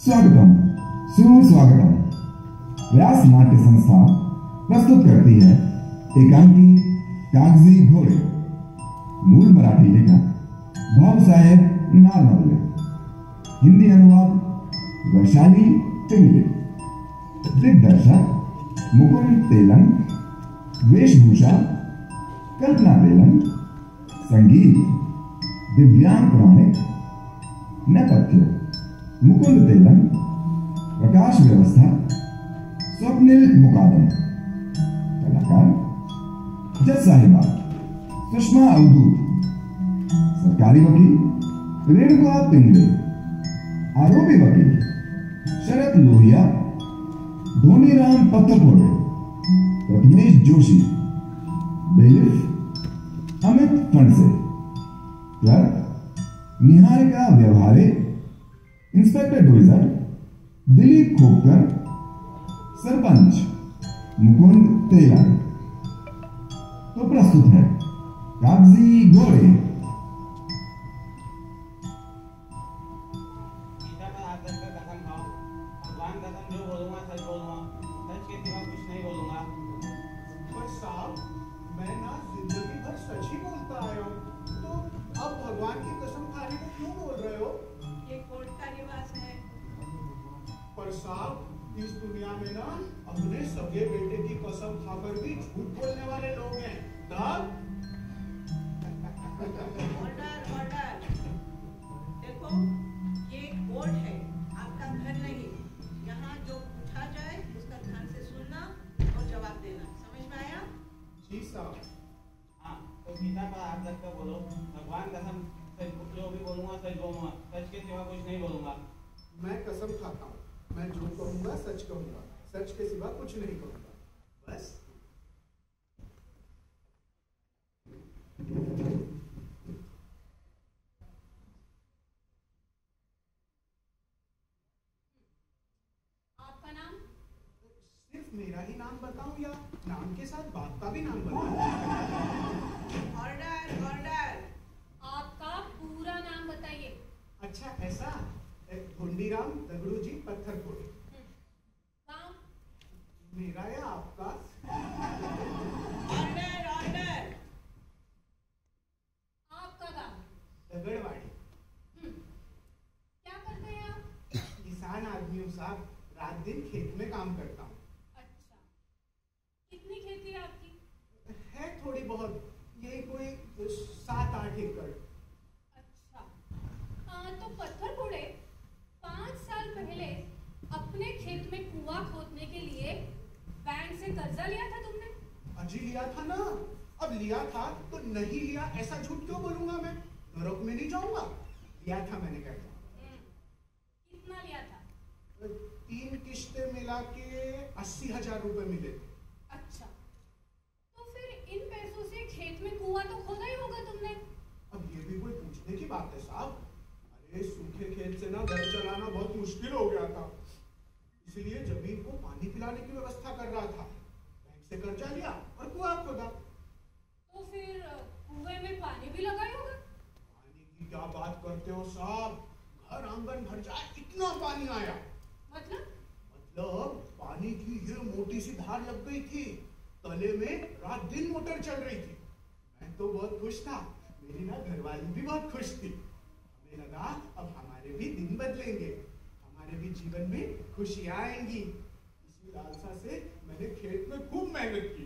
स्वागतम, सुस्वागतम। व्यास नाट्य संस्था प्रस्तुत करती है एकांकी कागजी घोड़े। मूल मराठी लेखक भाऊसाहेब नारनवले, हिंदी अनुवाद वैशाली पिंगले, दिग्दर्शक मुकुंद तेलंग, वेशभूषा कल्पना तेलंग, संगीत दिव्यांग पुराणिक, नेपथ्य मुकुंद तेलंग, प्रकाश व्यवस्था स्वप्निल मुकादम, कलाकार जज साहिबा सुषमा अवधूत, सरकारी वकील रेणुका पिंगले, आरोपी वकील शरद लोहिया, धोनीराम पत्थरपोड़े, प्रथमेश जोशी, बेलिफ अमित फणसे, क्लर्क निहारिका व्यवहारे, इंस्पेक्टर डिविजन दिलीप खोपकर, सरपंच मुकुंद तेलंग। तो प्रस्तुत है कागजी घोड़े। इस दुनिया में ना अपने सगे बेटे की कसम खाकर भी झूठ बोलने वाले लोग हैं। Order order. देखो, ये कोर्ट है, आपका घर नहीं। यहाँ जो पूछा जाए उसका ध्यान से सुनना और जवाब देना। समझ में आया? जी साहब। हाँ, तो गीता का आप तक का बोलो। भगवान कसम जो भी बोलूंगा सच बोलूंगा, सच के सिवा कुछ नहीं बोलूंगा। मैं कसम खाता हूँ, मैं जो कहूंगा सच कहूंगा, सच के सिवा कुछ नहीं कहूंगा, बस। आपका नाम? सिर्फ मेरा ही नाम बताऊं या नाम के साथ बाप का भी नाम बताऊं? Order order. आपका पूरा नाम बताइए। अच्छा, ऐसा? धोनीराम दगड़ूजी पत्थरपोड़े। काम? मेरा या आपका? Order order. आपका काम? दगड़वाड़ी। क्या करते हैं आप? किसान आदमी हूँ साहब, रात दिन खेत में काम करता हूँ। अच्छा, कितनी खेती है आपकी? है थोड़ी बहुत, यही कोई 7-8 एकड़। अच्छा, तो पत्थरपोड़े 5 साल पहले अपने खेत में कुआं खोदने के लिए बैंक से कर्जा लिया था तुमने? अजी लिया था ना। अब लिया था तो नहीं लिया ऐसा झूठ क्यों बोलूंगा मैं? नरक में नहीं जाऊंगा। लिया था मैंने कर्जा। कितना लिया था? 3 किश्तें मिला के 80,000 रुपए मिले थे। अच्छा, तो फिर इन पैसों से खेत में कुआं तो खोदा ही होगा तुमने? अब ये भी कोई पूछने की बात है साहब? अरे सूखे खेत से ना घर चलाना बहुत मुश्किल हो गया था, इसलिए जमीन को पानी पिलाने की व्यवस्था कर रहा था। बैंक से कर्जा लिया और कुआं खोदा। तो फिर कुएं में पानी भी लगा ही होगा? पानी की क्या बात करते हो साहब? घर आंगन भर जाए इतना पानी आया। मतलब पानी की ये मोटी सी धार लग गई थी, तले में रात दिन मोटर चल रही थी। मैं तो बहुत खुश था, मेरी ना घरवाली भी बहुत खुश थी। हमें लगा अब हमारे भी दिन बदलेंगे, हमारे भी जीवन में खुशियां आएंगी। इसी लालसा से मैंने खेत में खूब मेहनत की,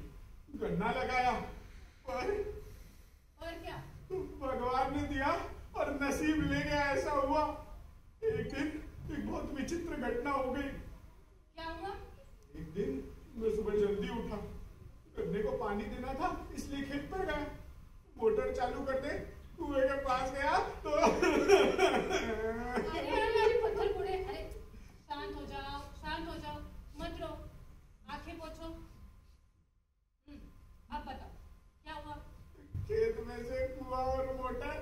गन्ना लगाया, पर क्या? भगवान ने दिया और नसीब ले गया। ऐसा हुआ, एक दिन एक बहुत विचित्र घटना हो गई। क्या हुआ? एक दिन मैं सुबह जल्दी उठा, गन्ने को पानी देना था इसलिए खेत पर गया। मोटर चालू करने कुएं के पास गया तो अरे पत्थरपोड़े, अरे शांत हो जाओ, शांत हो जाओ, मत रो, आंखें पोंछो। अब बताओ क्या हुआ? खेत में से कुआं और मोटर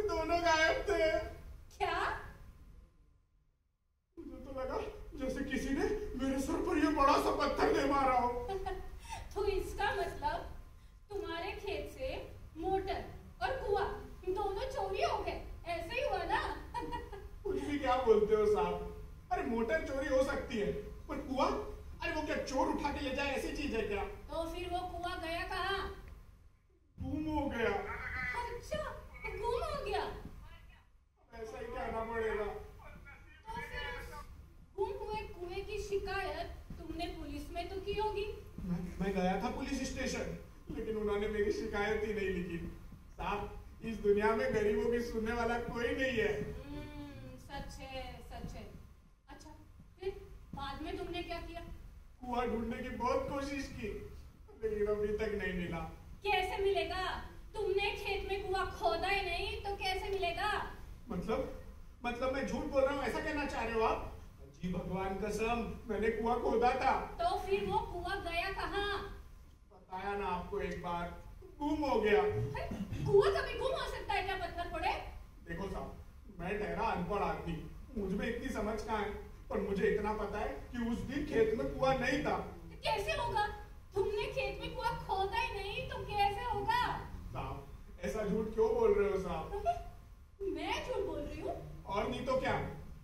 दोनों गायब थे। क्या? मुझे तो लगा जैसे किसी ने मेरे सर पर ये बड़ा सा पत्थर दे मारा हो। तो इसका मतलब तुम्हारे खेत से मोटर और कुआं दोनों चोरी हो गए, ऐसे ही हुआ ना? कुछ भी क्या बोलते हो साहब? अरे मोटर उठा के ले जाए ऐसी चीज है क्या? तो फिर वो कुआं गया कहाँ? गुम हो गया। अच्छा, गुम हो गया। ऐसा ही कहना पड़ेगा। तो फिर उस गुम हुए कुएं की शिकायत तुमने पुलिस में तो की होगी? मैं गया था पुलिस स्टेशन, लेकिन उन्होंने मेरी शिकायत ही नहीं लिखी। साहब, इस दुनिया में गरीबों की सुनने वाला कोई नहीं है। सच है, सच है। अच्छा, फिर बाद में तुमने क्या किया? कुआं ढूंढने की बहुत कोशिश की, लेकिन अभी तक नहीं मिला। कैसे मिलेगा? तुमने खेत में कुआं खोदा ही नहीं तो कैसे मिलेगा? मतलब मैं झूठ बोल रहा हूँ ऐसा कहना चाह रहे हो आप? जी भगवान कसम, मैंने कुआं खोदा था। तो फिर वो कुआं गया कहाँ? बताया ना आपको एक बार, गुम हो गया। कुआं कभी गुम हो सकता है क्या पत्थर फोड़े? देखो साहब, मैं ठहरा अनपढ़ आदमी, मुझ में इतनी समझ कहाँ है, पर मुझे इतना पता है कि उस दिन खेत में कुआं नहीं था। कैसे होगा? तुमने खेत में कुआं खोदा ही नहीं तो कैसे होगा? साहब, ऐसा झूठ क्यों बोल रहे हो साहब? मैं झूठ बोल रही हूँ? और नहीं तो क्या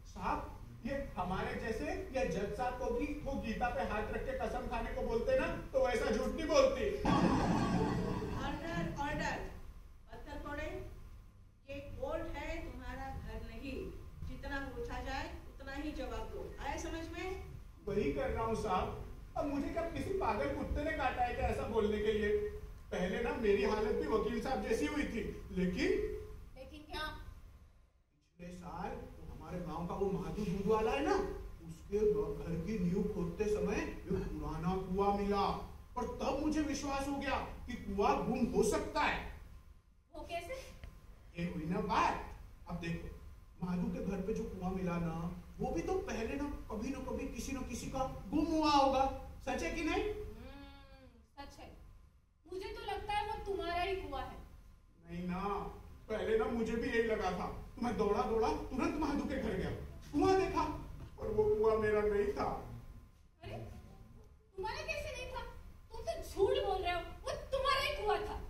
साहब, ये हमारे जैसे या जज साहब को भी वो गीता पे हाथ रख के कसम खाने को बोलते ना, तो ऐसा झूठ नहीं बोलते। Order order. पत्थर फोड़े, ये कोर्ट है, तुम्हारा घर नहीं। जितना पूछा जाए उतना ही जवाब दो। आया समझ में? वही कर रहा हूँ साहब। अब मुझे क्या किसी पागल कुत्ते ने काटा है क्या ऐसा बोलने के लिए? पहले ना मेरी हालत भी वकील साहब जैसी हुई थी, लेकिन क्या? पिछले साल हमारे गांव का वो महाजू दूध वाला है ना, उसके घर की नींव खोदते समय एक पुराना कुआं मिला, और तब मुझे विश्वास हो गया कि कुआं गुम हो सकता है। वो कैसे? ये हुई ना बात। अब देखो, महाजू के घर पे जो कुआं मिला ना, वो भी तो पहले ना कभी किसी न किसी का गुम हुआ होगा। सच है कि नहीं? सच है। मुझे तो लगता है वो तुम्हारा ही कुआं है। नहीं ना, पहले ना मुझे भी यही लगा था, तो मैं दौड़ा तुरंत महाजू के घर गया, कुआं देखा, और वो कुआं मेरा नहीं था। अरे, तुम्हारा कैसे नहीं था? तुम तो झूठ बोल रहे हो, वो तुम्हारा ही कुआं था।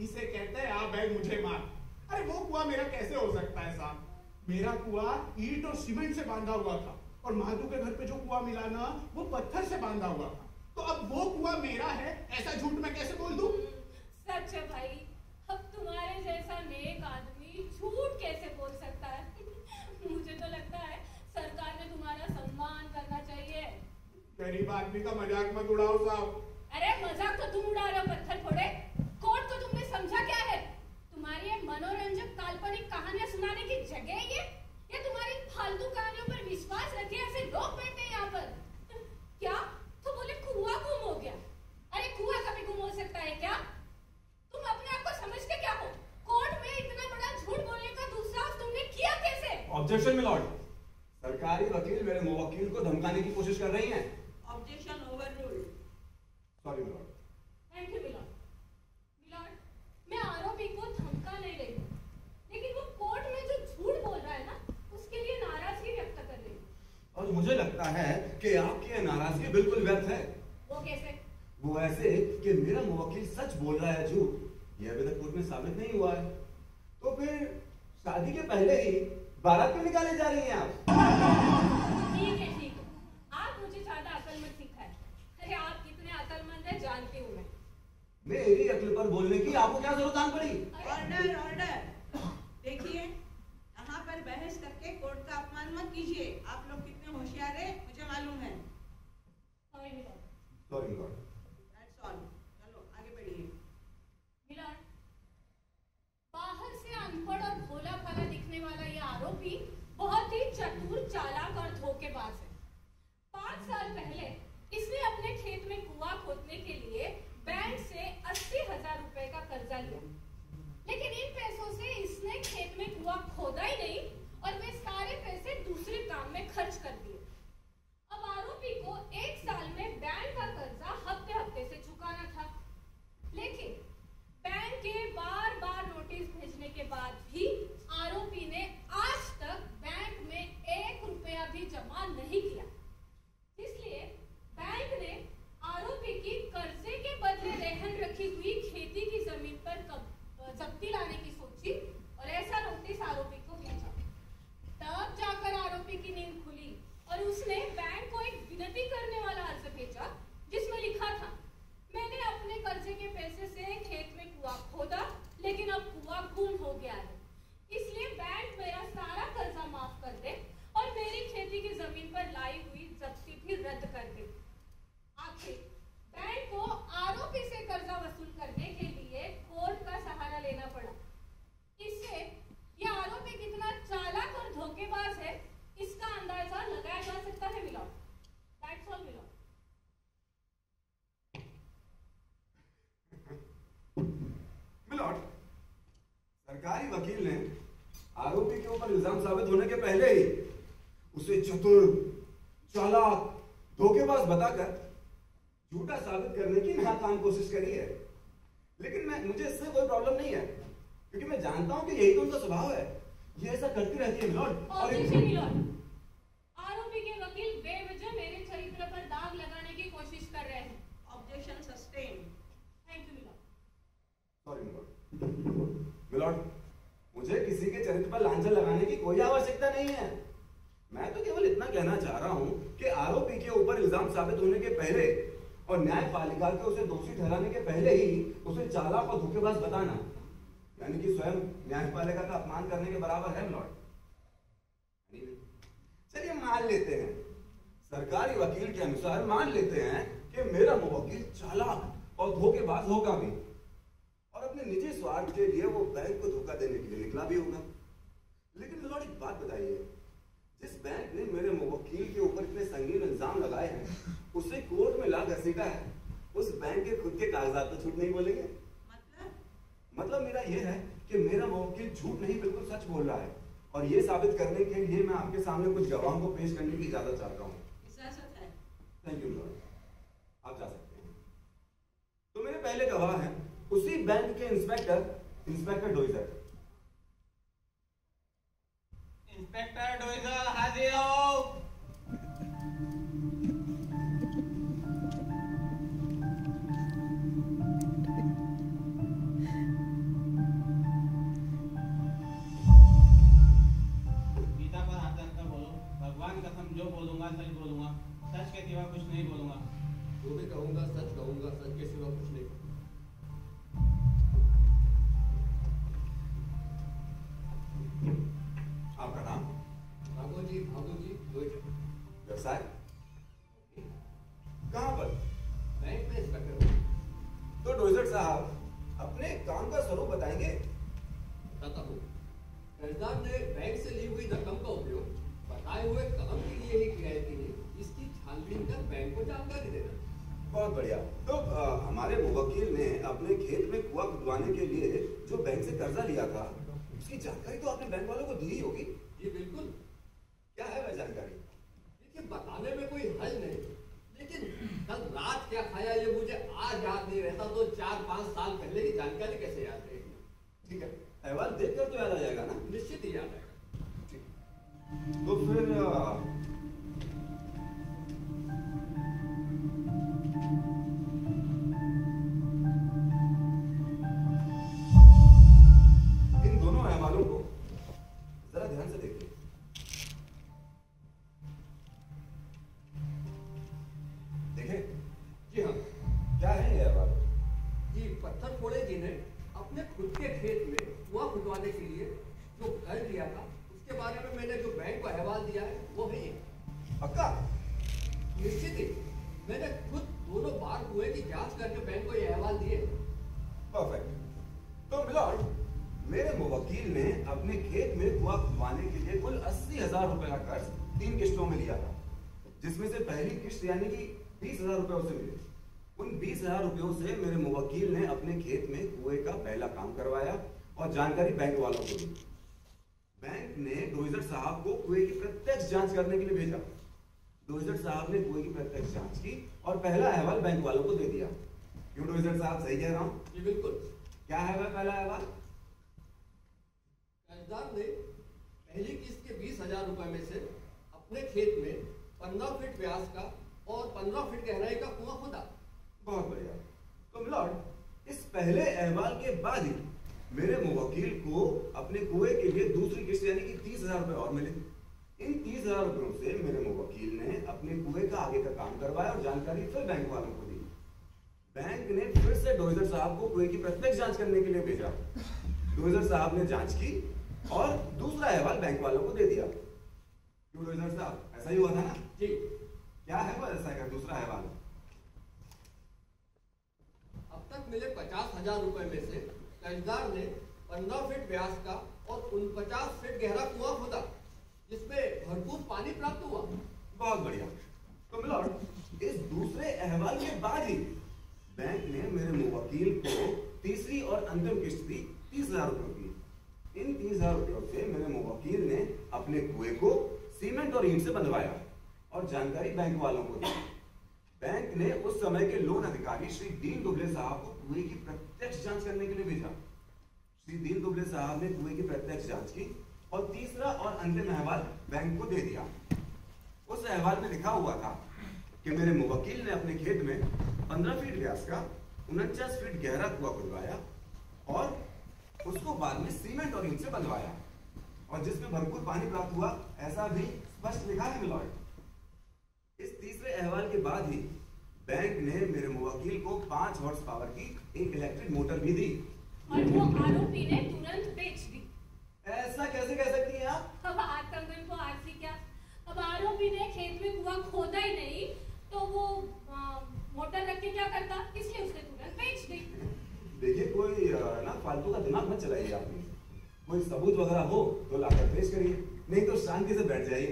इसे कहते हैं आप भाई मुझे मार। अरे वो कुआं मेरा कैसे हो सकता है साहब? मेरा कुआं ईंट और सीमेंट से बांधा हुआ था, और महाजू के घर पे जो कुआं मिला ना, वो पत्थर से बांधा हुआ था। तो अब वो कुआं मेरा है ऐसा झूठ मैं कैसे बोल दूं? सच है भाई, अब तुम्हारे जैसा नेक आदमी झूठ कैसे बोल सकता है? मुझे तो लगता है सरकार ने तुम्हारा सम्मान करना चाहिए। गरीब आदमी का मजाक मत उड़ाओ साहब। अरे मजाक तो तुम उड़ा रहे हो पत्थर फोड़े। कोर्ट को तुमने समझा क्या है? तुम्हारी ये मनोरंजक काल्पनिक कहानियां सुनाने की जगह है ये? या तुम्हारी फालतू कहानियों पर विश्वास रखे ऐसे लोग बैठे हैं यहाँ पर? क्या? तो बोले कुआं गुम हो गया। अरे कुआं कभी गुम हो सकता है क्या? तुम अपने आप को समझते क्या हो? कोर्ट में इतना बड़ा झूठ बोलने का दुस्साहस तुमने किया कैसे? ऑब्जेक्शन मिलॉर्ड, सरकारी वकील मेरे मुवक्किल को धमकाने की कोशिश कर रही हैं। Objection overruled. Sorry my lord. Thank you my lord. My lord, मैं आरोपी को धमका नहीं रही हूँ, लेकिन वो कोर्ट में जो झूठ बोल रहा है ना, उसके लिए नाराजगी व्यक्त कर रही हूँ। और मुझे लगता है कि आपकी यह नाराजगी बिल्कुल व्यर्थ है। वो कैसे? वो ऐसे कि मेरा मुवक्किल सच बोल रहा है झूठ, ये अभी तक कोर्ट में साबित नहीं हुआ है। तो फिर शादी के पहले ही बारात क्यों निकाले जा रही हैं आप? ठीक है ठीक है, आप मुझे ज्यादा अकलमंद सिखाए। अरे आप कितने अकलमंद हैं जानती हूँ मैं। मेरी अक्ल पर बोलने की आपको क्या जरूरत आन पड़ी? Order order. देखिए, यहाँ पर बहस करके कोर्ट का अपमान मत कीजिए। आप लोग कितने होशियार हैं मुझे मालूम है। Sorry my lord. Sorry my lord. That's all. चलो आगे बढ़िए। मिलॉर्ड, बाहर से अनपढ़ और भोला भाला दिखने वाला ये आरोपी बहुत ही चतुर, चालाक और धोखेबाज है। 5 साल पहले इसने अपने खेत में कुआं खोदने के लिए बैंक से 80,000 रुपए का कर्जा लिया, लेकिन इन पैसों से इसने खेत में कुआं खोदा ही नहीं और वे सारे पैसे दूसरे काम में खर्च कर दिए। अब आरोपी को 1 साल में बैंक का कर्जा हफ्ते सरकारी वकील ने आरोपी के ऊपर इल्जाम साबित होने के पहले ही उसे चतुर, चालाक, धोखेबाज बताकर झूठा साबित करने की नाकाम कोशिश करी है। लेकिन मुझे इससे कोई प्रॉब्लम नहीं है, क्योंकि मैं जानता हूं कि यही तो उनका स्वभाव है। ये ऐसा करती रहती है मिलॉर्ड। आरोपी के वकील बेवजह मेरे चरित्र पर दाग लगाने की कोशिश कर रहे हैं। Objection sustain. Thank you my lord. Sorry my lord, मुझे किसी के चरित्र पर लांछन लगाने की कोई आवश्यकता नहीं है। मैं तो केवल इतना कहना चाह रहा हूं कि आरोपी के ऊपर इल्जाम साबित होने के पहले और न्यायपालिका के उसे दोषी ठहराने के पहले ही उसे चालाक और धोखेबाज बताना, यानी कि स्वयं न्यायपालिका का अपमान करने के बराबर है मिलॉर्ड। चलिए मान लेते हैं, सरकारी वकील के अनुसार मान लेते हैं कि मेरा मुवक्किल चालाक और धोखेबाज होगा भी, और अपने निजी स्वार्थ के लिए वो बैंक को धोखा देने के लिए निकला भी होगा। लेकिन मिलॉर्ड एक बात बताइए, जिस बैंक ने मेरे मुवक्किल के ऊपर इतने संगीन इल्जाम लगाए हैं, उसे कोर्ट में ला घसीटा है, उस बैंक के खुद के कागजात तो झूठ नहीं बोलेंगे? मतलब मेरा यह है कि मेरा मुवक्किल झूठ नहीं बिल्कुल सच बोल रहा है, और ये साबित करने के लिए मैं आपके सामने कुछ गवाहों को पेश करने की इजाजत चाहता हूँ। इजाजत है। थैंक यू मिलॉर्ड, आप जा सकते हैं। तो मेरे पहले गवाह हैं उसी बैंक के इंस्पेक्टर डोइजर। इंस्पेक्टर डोइजर हाजिर हो। गीता पर हाथ रखकर बोलो, भगवान कसम जो बोलूंगा सच बोलूंगा, सच के सिवा कुछ नहीं बोलूंगा। जो भी कहूंगा, सच के सिवा कुछ नहीं। आपका नाम? भागो जी व्यवसाय? कहां पर? बैंक में इंस्पेक्टर हूँ। तो डोइजर साहब अपने काम का स्वरूप बताएंगे? बताता हूँ। कर्जदार ने बैंक से ली हुई रकम का उपयोग बताए हुए काम के लिए ही किया है कि नहीं, इसकी छानबीन कर बैंक को जानकारी देना। बहुत बढ़िया। तो हमारे मुवक्किल ने अपने खेत में कुआं खुदवाने के लिए जो बैंक से कर्जा लिया था, उसकी जानकारी तो आपने बैंक वालों को दी ही होगी? जी बिल्कुल। क्या है वह जानकारी? देखिए, बताने में कोई हर्ज नहीं, लेकिन कल रात क्या खाया ये मुझे आज याद नहीं रहता, तो 4-5 साल पहले की जानकारी कैसे याद रहेगी? ठीक है, अहवाल देखकर तो याद आ जाएगा ना? निश्चित ही याद आएगा। ठीक। तो फिर इन दोनों अहवालों को जरा ध्यान से देखिए। देखें? जी हाँ क्या है ये अहवाल? जी, पत्थर फोड़े जी ने अपने खुद के खेत में कुआं खुदवाने के लिए जो कर लिया था, उसके बारे में मैंने जो बैंक को अहवाल दिया है वो है ये। पक्का? निश्चित ही, मैंने खुद दोनों बार कुएं की जांच करके बैंक को ये अहवाल दिए। परफेक्ट। तो मिलॉर्ड, मेरे मुवक्किल ने अपने खेत में कुआं खुदवाने के लिए कुल 80,000 रुपए का कर्ज 3 किश्तों में लिया था, जिसमें से पहली किश्त यानी कि 20,000 रुपए उसे मिले। उन 20,000 रुपयों से मेरे मुवक्किल ने अपने खेत में कुएं का पहला काम करवाया और जानकारी बैंक वालों को दी। बैंक ने डोइजर साहब को कुएं की प्रत्यक्ष जांच करने के लिए भेजा। डोइजर साहब ने कुएं की प्रत्यक्ष जांच की और पहला अहवाल बैंक वालों को दे दिया। क्यों डोइजर साहब, सही कह रहा हूं? जी बिल्कुल। क्या है वह पहला अहवाल? कर्जदार ने पहली किस्त के 20,000 रुपए में से अपने खेत में 15 फीट व्यास का और 15 फीट गहराई का कुआं खोदा। बहुत बढ़िया। तो मिलॉर्ड, इस पहले अहवाल के बाद ही मेरे मुवक्किल को अपने कुएं के लिए दूसरी किस्त यानी कि 30,000 रुपए और मिले। इन 30,000 रुपयों से मेरे मुवक्किल ने अपने कुएं का आगे का काम करवाया और जानकारी फिर बैंक वालों को दी। बैंक ने फिर से डोइजर साहब को कुएं की प्रत्यक्ष जांच करने के लिए भेजा। डोइजर साहब ने जांच की और दूसरा अहवाल बैंक वालों को दे दिया। क्यों डोइजर साहब, ऐसा ही हुआ था ना? जी। क्या है वो ऐसा का दूसरा अहवाल? अब तक मिले 50,000 रुपए में से कर्जदार ने 15 फीट व्यास का और 49 फीट गहरा कुआं खोदा, जिसमें भरपूर पानी प्राप्त हुआ। बहुत बढ़िया। तो मिलॉर्ड, इस दूसरे अहवाल के बाद ही बैंक ने मेरे मुवक्किल को तीसरी और अंतिम किस्त दी 30,000 रुपयों की। इन 30,000 रुपयों से मेरे मुवक्किल ने अपने कुएं को सीमेंट और ईंट से बंधवाया और जानकारी बैंक वालों को दी। बैंक ने उस समय के लोन अधिकारी श्री दीन दुबले साहब को कुएं की प्रत्यक्ष जांच करने के लिए भेजा। श्री दीन दुबले साहब ने कुएं की प्रत्यक्ष जांच की और तीसरा और अंतिम अहवाल बैंक को दे दिया। उस अहवाल में लिखा हुआ था कि मेरे मुवक्किल ने अपने खेत में 15 फीट व्यास का 49 फीट गहरा कुआं खुदवाया और उसको बाद में सीमेंट और ईंट से बंधवाया और जिसमें भरपूर पानी प्राप्त हुआ, ऐसा भी स्पष्ट लिखा है मिलॉर्ड। इस तीसरे अहवाल के बाद ही बैंक ने मेरे मुवक्किल को 5 हॉर्स पावर की एक इलेक्ट्रिक मोटर भी दी और वो आरोपी ने तुरंत बेच दी। ऐसा कैसे कह सकती हैं आप? अब आतंकन को आरसी क्या? अब आरोपी ने खेत में कुआं खोदा ही नहीं तो वो मोटर रख के क्या करता, इसलिए उसने तुरंत बेच दी। देखिए, कोई ना फालतू का दिमाग मत चलाइए आप। कोई सबूत वगैरह हो तो लाकर पेश करिए, नहीं तो शांति से बैठ जाइए।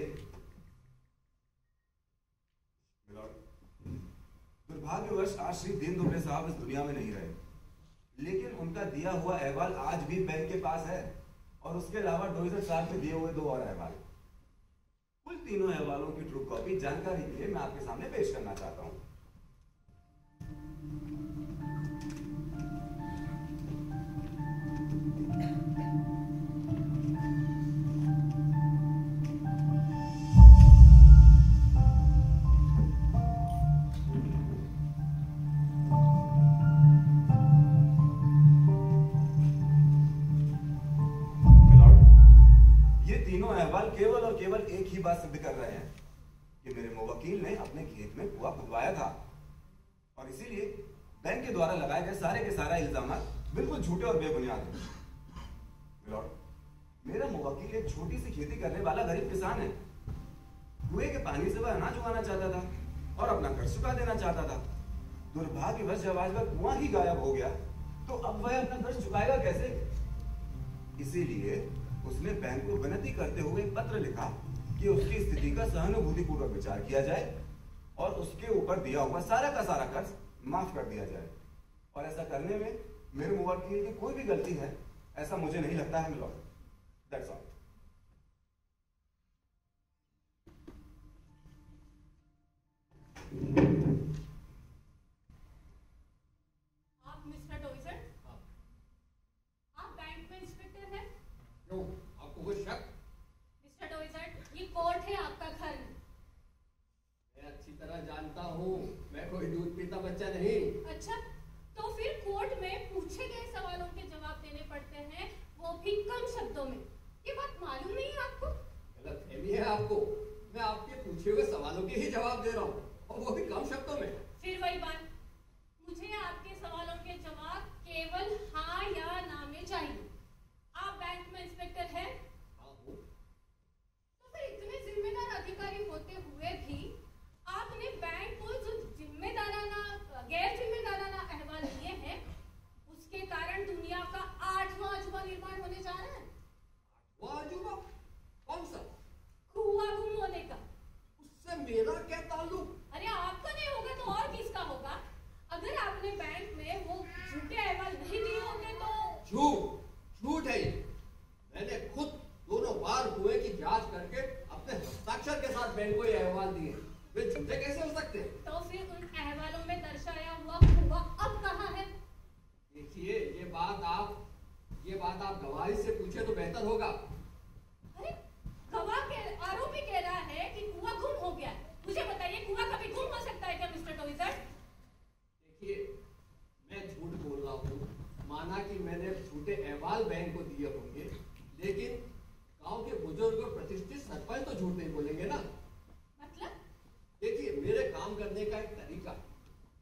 दुर्भाग्यवश आज श्री दीन दुबले साहब इस दुनिया में नहीं रहे, लेकिन उनका दिया हुआ अहवाल आज भी बैंक के पास है और उसके अलावा डोइजर साहब में दिए हुए 2 और अहवाल। कुल तीनों अहवालों की ट्रू कॉपी जानकारी के लिए मैं आपके सामने पेश करना चाहता हूं। केवल और केवल एक ही बात सिद्ध कर रहे हैं कि मेरे मुवक्किल ने अपने खेत में कुआं खुदवाया था और इसीलिए बैंक के द्वारा लगाए गए सारे के सारा इल्जाम बिल्कुल झूठे और बेबुनियाद हैं। मेरा मुवक्किल एक छोटी सी खेती करने वाला गरीब किसान है। कुएं के पानी से वह अनाज उगाना चाहता था और अपना कर्ज चुका देना चाहता था। दुर्भाग्यवश जब आज वह कुआं ही गायब हो गया तो अब वह अपना कर्ज चुकाएगा कैसे? इसीलिए उसने बैंक को विनती करते हुए एक पत्र लिखा कि उसकी स्थिति का सहानुभूतिपूर्वक विचार किया जाए और उसके ऊपर दिया हुआ सारा का सारा कर्ज माफ कर दिया जाए। और ऐसा करने में मेरे मुवक्किल की कोई भी गलती है ऐसा मुझे नहीं लगता है मिलॉर्ड। That's all. आप मिस्टर डोइजर, आप बैंक में इंस्पेक्टर हैं? क्यों, आपको कोई शक? मिस्टर डोइजर, ये कोर्ट है, आपका घर। मैं अच्छी तरह जानता हूँ, मैं कोई दूध पीता बच्चा नहीं। अच्छा, तो फिर कोर्ट में पूछे गए सवालों के जवाब देने पड़ते हैं, वो भी कम शब्दों में। ये बात मालूम नहीं है आपको? गलतफहमी है आपको। मैं आपके पूछे हुए सवालों के ही जवाब दे रहा हूँ और वो भी कम शब्दों में। फिर वही बात, मुझे आपके सवालों के जवाब केवल हाँ या ना में चाहिए। आप बैंक में इंस्पेक्टर हैं? हाँ हूँ। तो फिर इतने जिम्मेदार अधिकारी होते हुए भी आपने बैंक को जो जिम्मेदाराना गैर जिम्मेदाराना अहवाल दिए हैं, उसके कारण दुनिया का 8वां अजूबा निर्माण होने जा रहा है। वो अजूबा? कौन सा? कुआं गुम होने का। उससे मेरा क्या ताल्लुक? अरे आपका नहीं होगा तो और किसका होगा? अगर आपने बैंक में वो झूठे अहवाल नहीं दिए होंगे तो। झूठ है ये। मैंने खुद दोनों बार कुएं की जांच करके अपने हस्ताक्षर के साथ बैंक को ये अहवाल दिए। वे झूठे कैसे हो सकते हैं? तो फिर उन अहवालों में दर्शाया हुआ कुआं अब कहाँ है? देखिए, ये बात आप गवाही से पूछे तो बेहतर होगा। अरे गवाह के आरोपी कह रहा है कि कुआं गुम हो गया। मुझे बताइए, कुआं कभी गुम हो सकता है क्या मिस्टर डोइजर? देखिए, मैं झूठ बोल रहा हूँ। माना कि मैंने झूठे अहवाल बैंक को दिए होंगे, लेकिन गांव के बुजुर्ग और प्रतिष्ठित सरपंच तो झूठ नहीं बोलेंगे ना। मतलब? देखिए, मेरे काम करने का एक तरीका,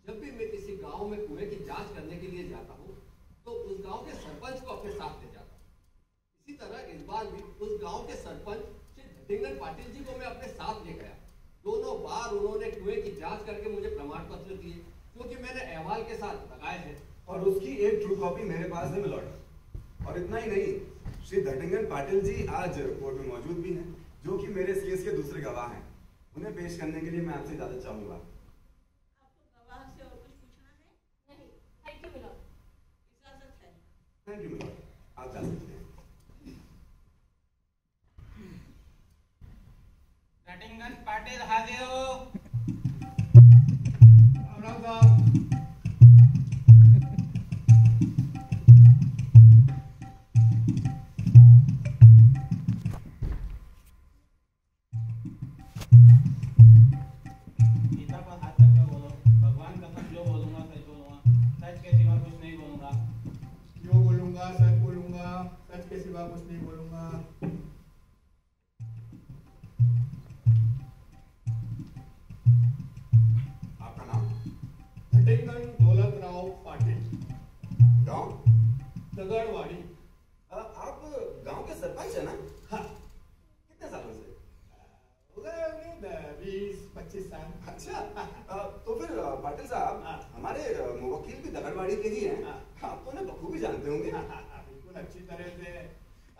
जब भी मैं किसी गांव में कुएं की जांच करने के लिए जाता हूँ तो उस गांव के सरपंच को अपने साथ ले जाता हूँ। इसी तरह इस बार भी उस गांव के सरपंच श्री धटिंगन पाटिल जी को मैं अपने साथ ले गया। दोनों बार उन्होंने कुएं की जांच करके मुझे प्रमाण पत्र दिए, क्योंकि मैंने अहवाल के साथ लगाए हैं। और उसकी एक ट्रू कॉपी मेरे पास है मिलॉर्ड। और इतना ही नहीं, श्री धटिंगन पाटिल जी आज कोर्ट में मौजूद भी हैं, जो कि मेरे इस केस के दूसरे गवाह हैं। उन्हें पेश करने के लिए मैं आपसे इजाजत चाहूंगा। आपको गवाह से और कुछ पूछना है? नहीं, थैंक यू मिलॉर्ड। इजाजत है। थैंक यू मिलॉर्ड, आप जा सकते हैं। भटिंगन पाटिल हाजिर हो। राम साहब। गीता पर हाथ रखकर बोलो, भगवान कसम जो बोलूंगा सच बोलूंगा, सच के सिवा कुछ नहीं बोलूंगा। जो बोलूंगा सच बोलूंगा, सच के सिवा कुछ नहीं बोलूंगा। आपका नाम? भटिंगन दौलतराव पाटिल, गांव? दगड़वाड़ी। आप गांव के सरपंच है ना? हाँ, कितने सालों से? हो गए होंगे 20-25 साल। अच्छा, तो फिर पाटिल साहब, हाँ। हमारे मुवक्किल भी दगड़वाड़ी के ही हैं। हाँ। आप तो उन्हें बखूबी जानते होंगे। बिल्कुल अच्छी तरह से।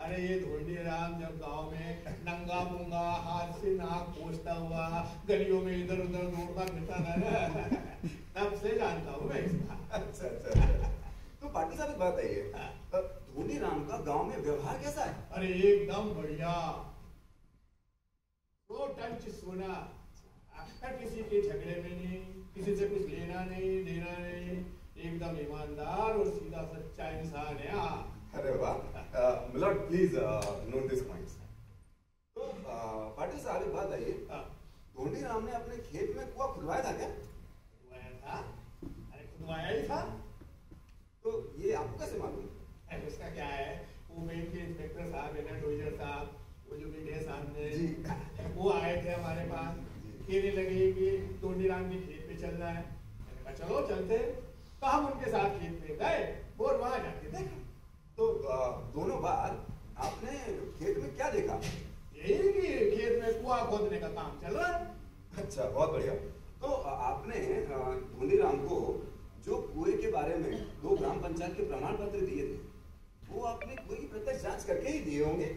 अरे ये धोनी राम जब गांव में नंगा मुंगा हाथ से नाक पोंछता हुआ गलियों में इधर उधर दौड़ता फिरता था ना, तब से जानता हूँ मैं इसका। अच्छा अच्छा। तो पाटिल साहब एक बात है, धोनी राम का गांव में व्यवहार कैसा है? अरे एकदम बढ़िया, वो टंच सोना। किसी के झगड़े में नहीं, किसी से कुछ लेना नहीं देना नहीं, एकदम ईमानदार और सीधा सच्चा इंसान है। अरे वाह, my lord please note this points. तो पाटिल साहब एक बात है, धोनी राम ने अपने खेत में कुआं खुदवाया था क्या? खुदवाया था? अरे खुदवाया ही था। तो ये आपको कैसे मालूम? अरे उसका क्या है, वो बैंक के इंस्पेक्टर साहब है ना, डोजर साहब, वो जो बैठे हैं सामने जी। वो आए थे हमारे पास, कहने लगे कि धोनी राम के खेत पे चलना है। मैंने कहा चलो चलते। तो हम उनके साथ खेत में गए और वहां जाके देखा। तो दोनों बार आपने खेत में क्या देखा? यही कि खेत में कुआं खोदने का काम चल रहा है। अच्छा, बहुत बढ़िया। तो आपने धोनी राम को जो कुएं के बारे में 2 ग्राम पंचायत के प्रमाण पत्र दिए थे, वो आपने कुएं की प्रत्यक्ष जांच करके ही दिए होंगे।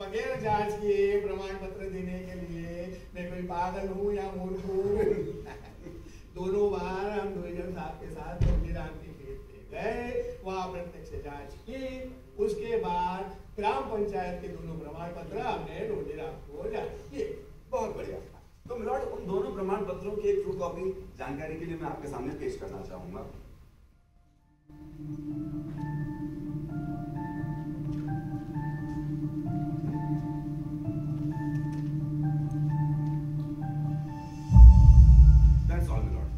बगैर जांच किए प्रमाण पत्र देने के लिए मैं कोई पागल हूँ या मूर्ख हूँ? दोनों बार हम डोजर साहब के साथ धोनी राम के खेत में गए, वहाँ प्रत्यक्ष जांच की, उसके बाद ग्राम पंचायत के दोनों प्रमाण पत्र हमने धोनी राम को जारी किए। बहुत बढ़िया। तो मिलॉर्ड, उन दोनों प्रमाण पत्रों की एक ट्रू कॉपी जानकारी के लिए मैं आपके सामने पेश करना चाहूंगा। That's all, milord.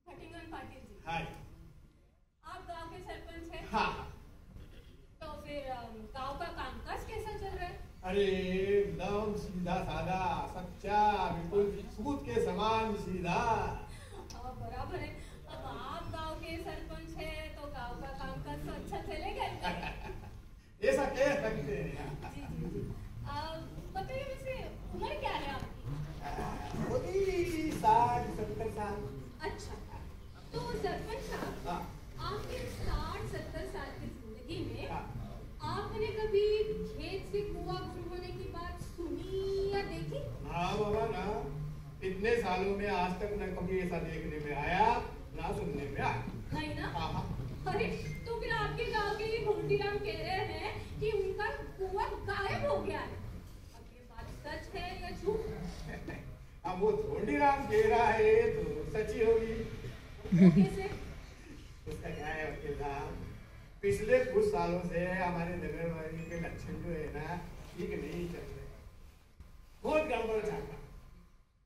भटिंगन पाटिल जी, हाय। आप गांव के सरपंच हैं? हाँ। तो फिर गांव का कामकाज कैसा चल रहा है? अरे एकदम सीधा साधा सच्चा, बिल्कुल सूत के समान सीधा। बराबर है। अब आप गांव के सरपंच हैं तो गांव का कामकाज तो अच्छा चलेगा ही। ऐसा कह सकते हैं। जी जी जी। बताइए वैसे उम्र क्या है आपकी? होगी 60-70 साल। अच्छा, तो सरपंच साहब, हाँ। आपके 60-70 साल की जिंदगी में हाँ। आपने कभी खेत से कुआं खुदवाने की बात सुनी या देखी? हाँ बाबा ना, इतने सालों में आज तक न कभी ऐसा देखने में आया ना सुनने में आया। नहीं ना? हाँ हाँ। अरे तो फिर आपके गांव के घूमतीराम कह रहे हैं कि उनका कुआं गायब हो गया है। अब ये बात सच है या झूठ? अब वो धोनी राम कह रहा है तो सच ही होगी। वो कैसे? उसका क्या है वकील साहब, पिछले कुछ सालों से हमारे दगड़वाड़ी के लक्षण जो है ना, ठीक नहीं चल रहे, बहुत गड़बड़ चाहता।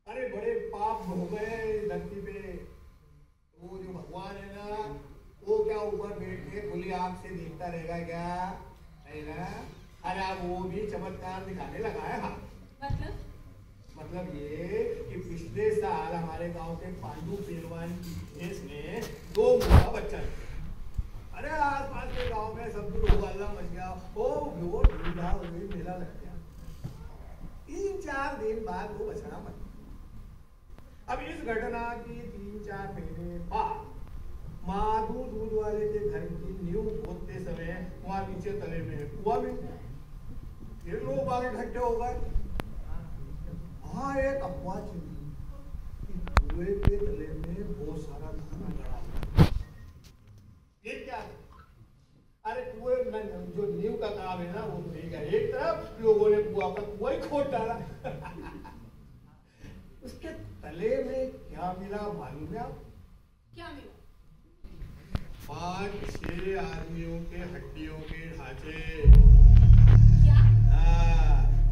अरे बड़े पाप हो गए धरती पे। वो जो भगवान है ना, वो क्या ऊपर बैठ के खुली आंख से देखता रहेगा क्या? नहीं ना। अरे अब वो भी चमत्कार दिखाने लगा है। हाँ, मतलब ये कि पिछले साल हमारे गांव के पांडु पहलवान की भैंस ने 2 मुर्गा बच्चा दिया। अरे आसपास के गांव में सब कुछ हल्ला मच गया। ओ वो ढूंढा वही मेला लग गया। 3-4 दिन बाद वो बछड़ा मर गया। अब इस घटना की 3-4 महीने बाद माधु दूध वाले के घर की नींव खोदते समय वहां नीचे तले में कुआं मिल गया। फिर लोग आगे इकट्ठे हो गए। हाँ, एक अफवाह चली कि कुएं के तले में बहुत सारा खाना गड़ा हुआ है। ये क्या है? अरे कुएं में जो नींव का काम है ना वो ठीक है, एक तरफ लोगों ने कुआं का कुआं ही खोद डाला। उसके तले में क्या मिला मालूम है आप? क्या मिला? 5-6 आदमियों के हड्डियों के ढांचे। क्या?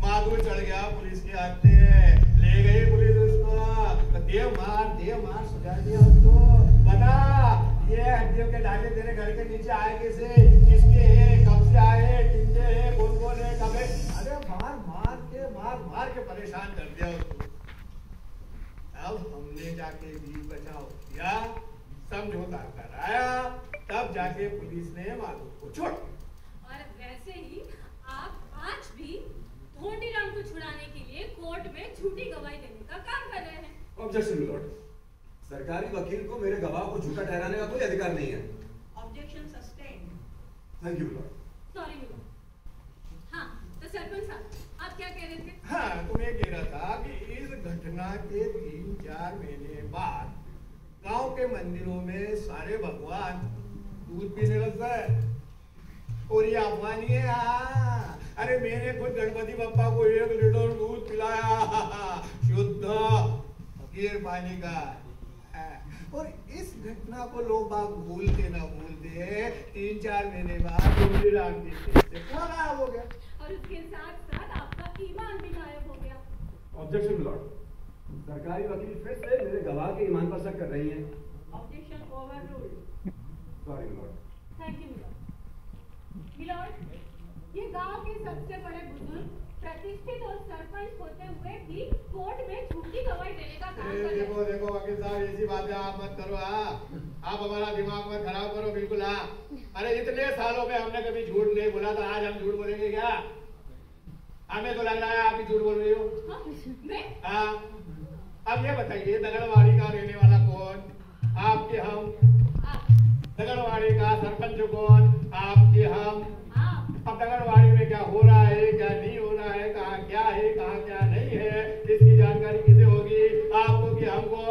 माधुर चढ़ गया पुलिस के हाथ में, ले गई पुलिस उसको, दे मार सुझा दिया उसको। बता ये हड्डियों के ढांचे तेरे घर के नीचे आए कैसे, किसके हैं, कब से आए, किनके हैं, कौन है, कब है? अरे मार के परेशान कर दिया उसको। अब हमने जाके बीच बचाव किया, समझौता कराया, तब जाके पुलिस ने माधुर को छोड़ा। और वैसे ही आप आज भी धोंडीराम को छुड़ाने के लिए कोर्ट में झूठी गवाही देने का काम कर रहे हैं। ऑब्जेक्शन मिलॉर्ड, सरकारी वकील को मेरे गवाह को झूठा ठहराने का कोई अधिकार नहीं है। Objection sustained. Thank you my lord. Sorry my lord. हाँ, तो सरपंच साहब आप क्या कह रहे थे? हाँ, तुम ये कह रहा था कि इस घटना के 3-4 महीने बाद गांव के मंदिरों में सारे भगवान दूध पीने लग गए। और ये अफवाह नहीं है। अरे मैंने खुद गणपति बप्पा को 1 लीटर दूध पिलाया, शुद्ध फकीर पानी का। और इस घटना को लोग बाग भूलते ना भूलते 3-4 महीने बाद धोंडीराम की गायब हो गया। और उसके साथ साथ आपका ईमान भी गायब हो गया। ऑब्जेक्शन मिलॉर्ड, सरकारी वकील फिर से मेरे गवाह के ईमान पर शक कर रही हैं। Objection overruled. Sorry my lord. Thank you my lord. My lord, ये गांव के सबसे बड़े बुजुर्ग, प्रतिष्ठित और सरपंच होते हुए भी कोर्ट में झूठी गवाही देने का काम कर रहे हैं। देखो वकील साहब, ऐसी बातें आप मत करो। आप हमारा दिमाग मत खराब करो बिल्कुल। अरे इतने सालों में हमने कभी झूठ नहीं बोला था, आज हम झूठ बोलेंगे क्या? हमें तो लग रहा है आप ही झूठ बोल रही हो। हाँ, अब ये बताइए दगड़वाड़ी का रहने वाला कौन? आपके हम। दगड़वाड़ी का सरपंच कौन? आपके हम। अब दगड़वाड़ी में क्या हो रहा है, क्या नहीं हो रहा है, कहाँ क्या है, कहाँ क्या नहीं है, इसकी जानकारी किसे होगी? आपको कि हमको?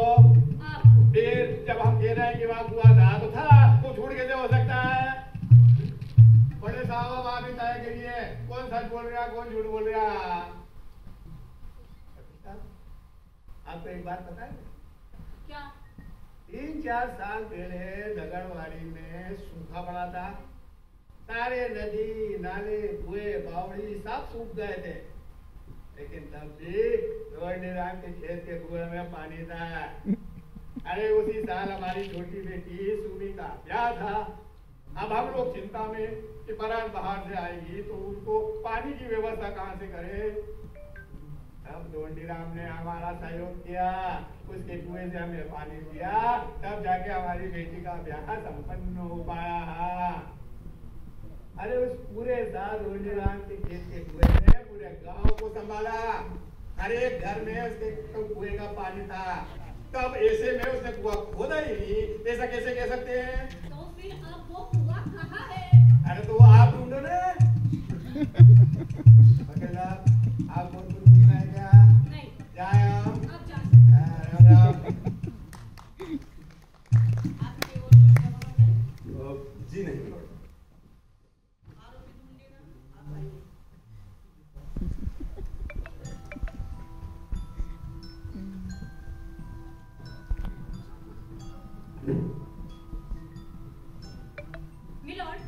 फिर जब हम कह रहे हैं कि वहाँ हुआ था तो था, तो झूठ कैसे हो सकता है? बड़े साहब आप ही तय करिए कौन सच बोल रहा, कौन झूठ बोल रहा। आपको एक बात पता है क्या? 3-4 साल पहले दगड़वाड़ी में सूखा पड़ा था। सारे नदी नाले कुएं बावड़ी सब सूख गए थे, लेकिन तब भी धोंडीराम के खेत के कुएं में पानी था। अरे उसी साल हमारी छोटी बेटी सुमी का ब्याह था। अब हम लोग चिंता में कि बारात बाहर से आएगी तो उनको पानी की व्यवस्था कहाँ से करें। तब धोंडीराम ने हमारा सहयोग किया, उसके कुएं से हमें पानी दिया, तब जाके हमारी बेटी का ब्याह संपन्न हो पाया। अरे उस पूरे साल धोंडीराम के खेत के कुएं ने पूरे गांव को संभाला। हर एक घर में उसके कुएं का पानी था। तब ऐसे में उसने कुआं खोदा ही नहीं, ऐसा कैसे कह सकते हैं? तो फिर अब वो कुआं कहाँ है? अरे तो वो आप ढूंढो ना। आपको कुछ पूछना है क्या? नहीं। जाए हम? अब जा सकते हैं। राम। आपके और कोई जवाब है? जी नहीं मिलॉर्ड। आरोपी ढूंढेगा, आप आइए। मिलॉर्ड,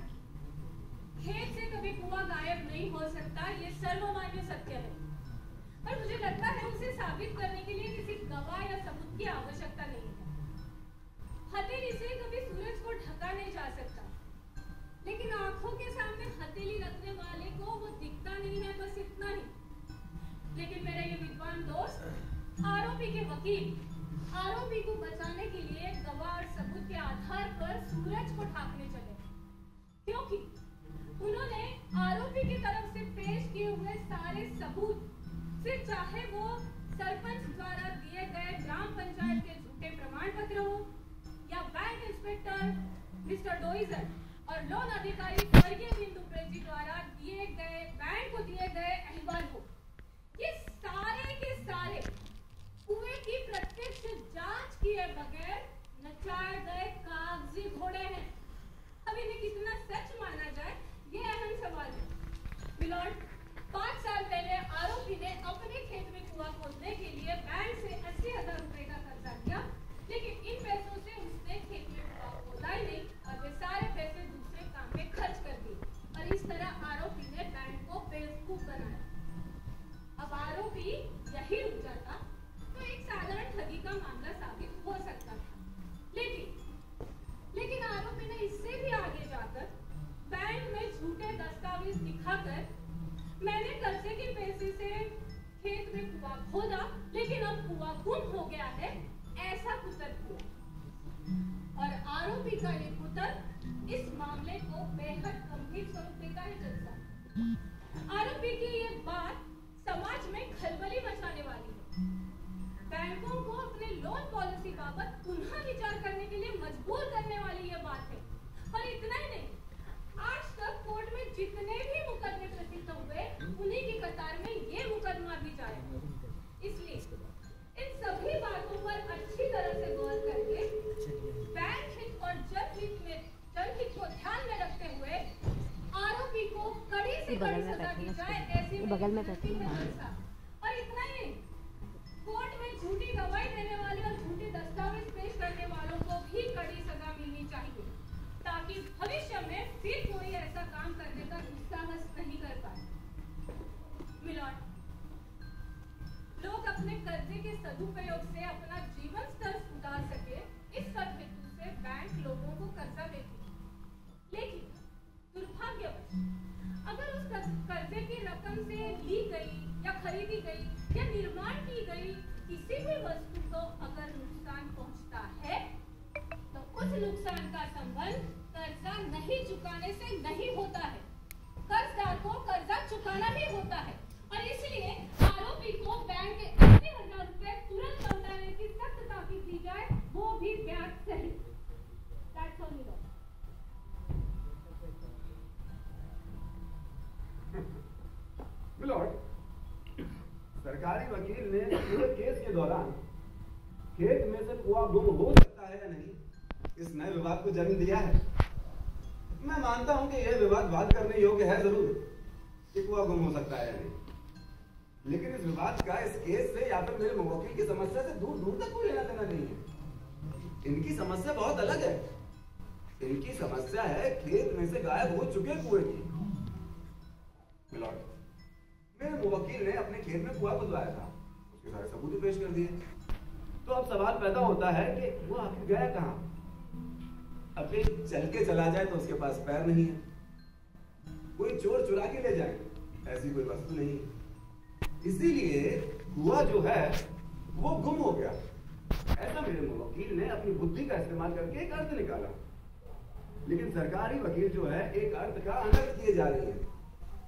खेत से कभी कुआं गायब नहीं हो सकता, ये सर्वमान्य सत्य है। और मुझे लगता है उसे साबित करने के लिए किसी गवाह या सबूत की आवश्यकता नहीं है। हथेली से कभी सूरज को ढका नहीं जा सकता, लेकिन आंखों के सामने हथेली रखने वाले को वो दिखता नहीं है, बस इतना ही। लेकिन मेरे ये विद्वान दोस्त, आरोपी के वकील, आरोपी को बचाने के लिए गवाह और सबूत के आधार पर सूरज को ढांकने चले, क्योंकि उन्होंने आरोपी की तरफ से पेश किए हुए सारे सबूत, फिर चाहे वो सरपंच द्वारा दिए गए ग्राम पंचायत के झूठे प्रमाण पत्र हो या बैंक इंस्पेक्टर मिस्टर डोइजर और लोन अधिकारी स्वर्गीय बिंदु प्रेजी द्वारा दिए गए बैंक को दिए गए अहवाल हो, ये सारे के सारे कुएं की प्रत्यक्ष जांच किए बगैर नचाए गए कागजी घोड़े हैं। अब इन्हें कितना सच माना जाए कुआं गुम हो गया है, ऐसा कुतर्क हुआ और आरोपी का ये कुतर्क इस मामले को बेहद गंभीर स्वरूप देता है। जज साहब, आरोपी की ये बात समाज में खलबली मचाने वाली है। बैंकों को अपने लोन पॉलिसी बाबत पुनः विचार करने के लिए मजबूर करने वाली ये बात है। और इतना ही नहीं, आज तक कोर्ट में जितने भी मुकदमे प्रसिद्ध हुए, उन्हीं की कतार में ये मुकदमा भी जाएगा। इसलिए इन सभी बातों पर अच्छी तरह से गौर करके बैंक हित और जनहित को ध्यान में रखते हुए आरोपी को कड़ी से कड़ी सजा दी जाए, ऐसी बगल में बैठे और इतना ही नहीं, कोर्ट में झूठी गवाही देने वाले और झूठे दस्तावेज पेश करने वालों को भी कड़ी सजा मिलनी चाहिए, ताकि भविष्य में फिर कोई ऐसा काम करने का दुस्साहस नहीं कर पाए। मिलॉर्ड, लोग अपने कर्जे के सदुपयोग से अपना जीवन स्तर सुधार सके, इस सब हेतु से बैंक लोगों को कर्जा देते हैं। लेकिन दुर्भाग्यवश अगर उस कर्जे की रकम से ली गई या खरीदी गई या निर्माण की गई किसी भी वस्तु को अगर नुकसान पहुंचता है, तो उस नुकसान का संबंध कर्जा नहीं चुकाने से नहीं होता है, कर्जदार को कर्जा चुकाना ही होता है। और इसलिए आरोपी को बैंक के 80,000 रुपए तुरंत लौटाने की सख्त ताकीद दी जाए, वो भी ब्याज सहित। That's all, Milord. मिलॉर्ड, सरकारी वकील ने पूरे केस के दौरान खेत में से कुआं गुम हो सकता है या नहीं, इस नए विवाद को जन्म दिया है। मैं मानता हूं कि यह विवाद बात करने योग्य है जरूर कि कुआं गुम हो सकता है या नहीं, लेकिन इस विवाद का इस केस से या फिर मेरे मुवक्किल की समस्या से दूर दूर तक कोई लेना देना नहीं है। इनकी समस्या बहुत अलग है। इनकी समस्या है खेत में से गायब हो चुके कुएं की। मिलॉर्ड, मेरे मुवक्किल ने अपने खेत में कुआं खुदवाया था, उसके सारे सबूत पेश कर दिए। तो अब सवाल पैदा होता है कि वो आखिर गया कहां? अभी चल के चला जाए तो उसके पास पैर नहीं है, कोई चोर चुरा के ले जाए ऐसी कोई वस्तु नहीं, इसीलिए कुआं जो है वो गुम हो गया। ऐसा मेरे मुवक्किल ने अपनी बुद्धि का इस्तेमाल करके एक अर्थ निकाला, लेकिन सरकारी वकील जो है एक अर्थ का अनर्थ किए जा रही है।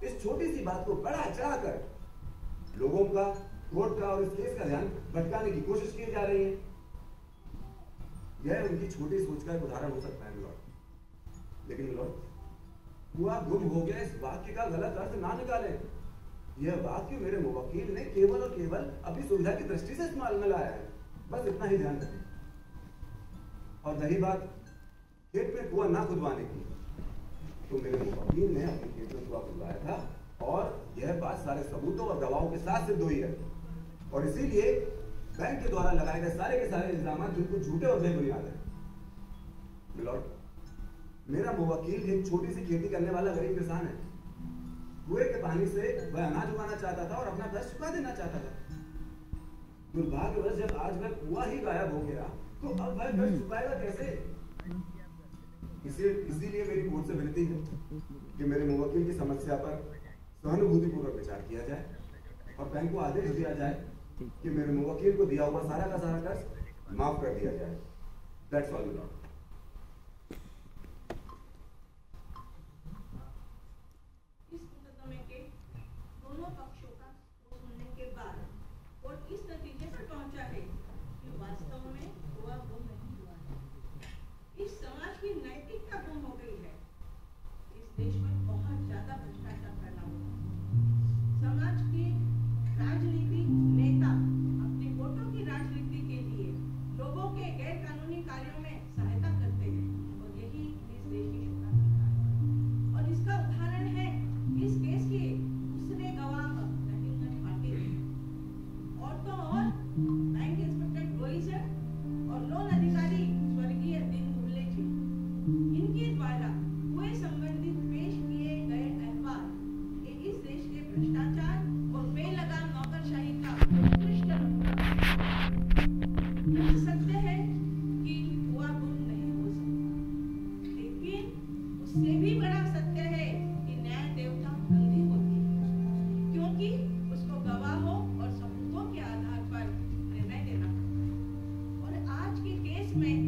इस छोटी सी बात को बढ़ा चढ़ाकर लोगों का, कोर्ट का और इस केस का ध्यान भटकाने की कोशिश की जा रही है। यह उनकी छोटी सोच का एक उदाहरण हो सकता है मिलॉर्ड, लेकिन मिलॉर्ड, कुआं गुम हो गया इस वाक्य का गलत अर्थ ना निकालें। यह वाक्य मेरे मुवक्किल ने केवल और केवल अपनी सुविधा की दृष्टि से इस्तेमाल में लाया है, बस इतना ही ध्यान रखें। और रही बात खेत में कुआं ना खुदवाने की, तो मेरे मुवक्किल ने अपने खेत में कुआं खुदवाया था और यह बात सारे सबूतों और गवाहों के साथ सिद्ध हुई है। और इसीलिए बैंक के द्वारा लगाए गए सारे के सारे इल्जाम बिल्कुल झूठे और बेबुनियाद हैं। मिलॉर्ड, मेरा मुवक्किल एक छोटी सी खेती करने वाला गरीब किसान है। कुएं के पानी से वह अनाज उगाना चाहता था और अपना कर्ज चुका देना चाहता था। दुर्भाग्यवश जब आज वह कुआं ही गायब हो गया, तो अब वह कर्ज चुकाएगा कैसे? इसीलिए मेरी कोर्ट से विनती है कि मेरे मुवक्किल की समस्या पर सहानुभूतिपूर्वक विचार किया जाए और बैंक को आदेश दिया जाए कि मेरे मुवक्किल को दिया हुआ सारा का सारा कर्ज माफ कर दिया जाए। That's all, Lord. इस मुकदमे के दोनों पक्षों का सुनने के बाद कोर्ट इस नतीजे पर पहुंचा है कि वास्तव में कुआं गुम नहीं हुआ है। इस समाज की नैतिकता गुम हो गई है। इस देश में बहुत ज्यादा भ्रष्टाचार फैला हुआ है। समाज के राजनीति नेता अपने वोटों की राजनीति के लिए लोगों के गैर कानूनी कार्यों में सहायता इसमें